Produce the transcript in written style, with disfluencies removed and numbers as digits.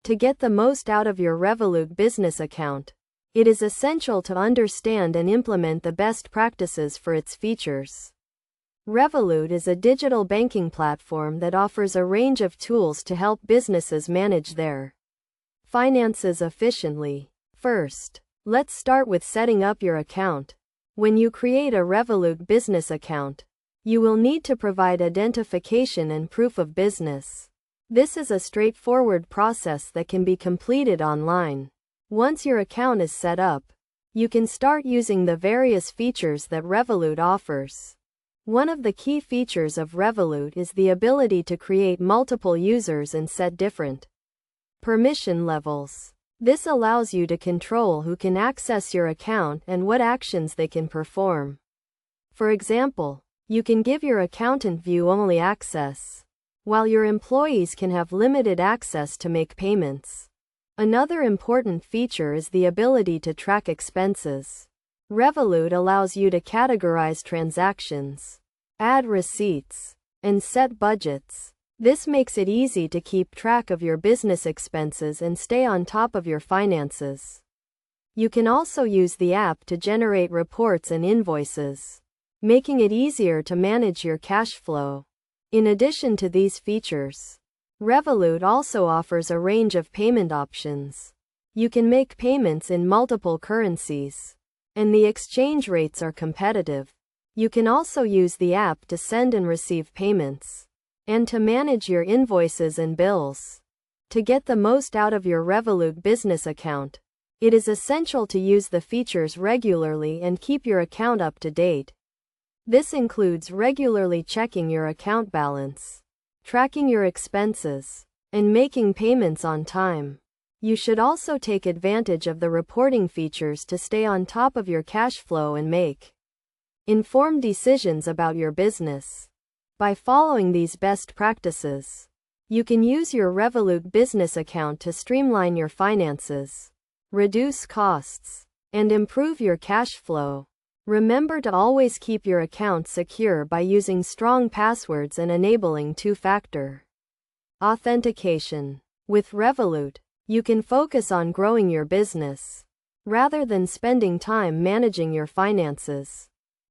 To get the most out of your Revolut business account, it is essential to understand and implement the best practices for its features. Revolut is a digital banking platform that offers a range of tools to help businesses manage their finances efficiently. First, let's start with setting up your account. When you create a Revolut business account, you will need to provide identification and proof of business. This is a straightforward process that can be completed online. Once your account is set up, you can start using the various features that Revolut offers. One of the key features of Revolut is the ability to create multiple users and set different permission levels. This allows you to control who can access your account and what actions they can perform. For example, you can give your accountant view-only access, while your employees can have limited access to make payments. Another important feature is the ability to track expenses. Revolut allows you to categorize transactions, add receipts, and set budgets. This makes it easy to keep track of your business expenses and stay on top of your finances. You can also use the app to generate reports and invoices, making it easier to manage your cash flow. In addition to these features, Revolut also offers a range of payment options. You can make payments in multiple currencies, and the exchange rates are competitive. You can also use the app to send and receive payments, and to manage your invoices and bills. To get the most out of your Revolut business account, it is essential to use the features regularly and keep your account up to date. This includes regularly checking your account balance, tracking your expenses, and making payments on time. You should also take advantage of the reporting features to stay on top of your cash flow and make informed decisions about your business. By following these best practices, you can use your Revolut business account to streamline your finances, reduce costs, and improve your cash flow. Remember to always keep your account secure by using strong passwords and enabling two-factor authentication. With Revolut, you can focus on growing your business, rather than spending time managing your finances.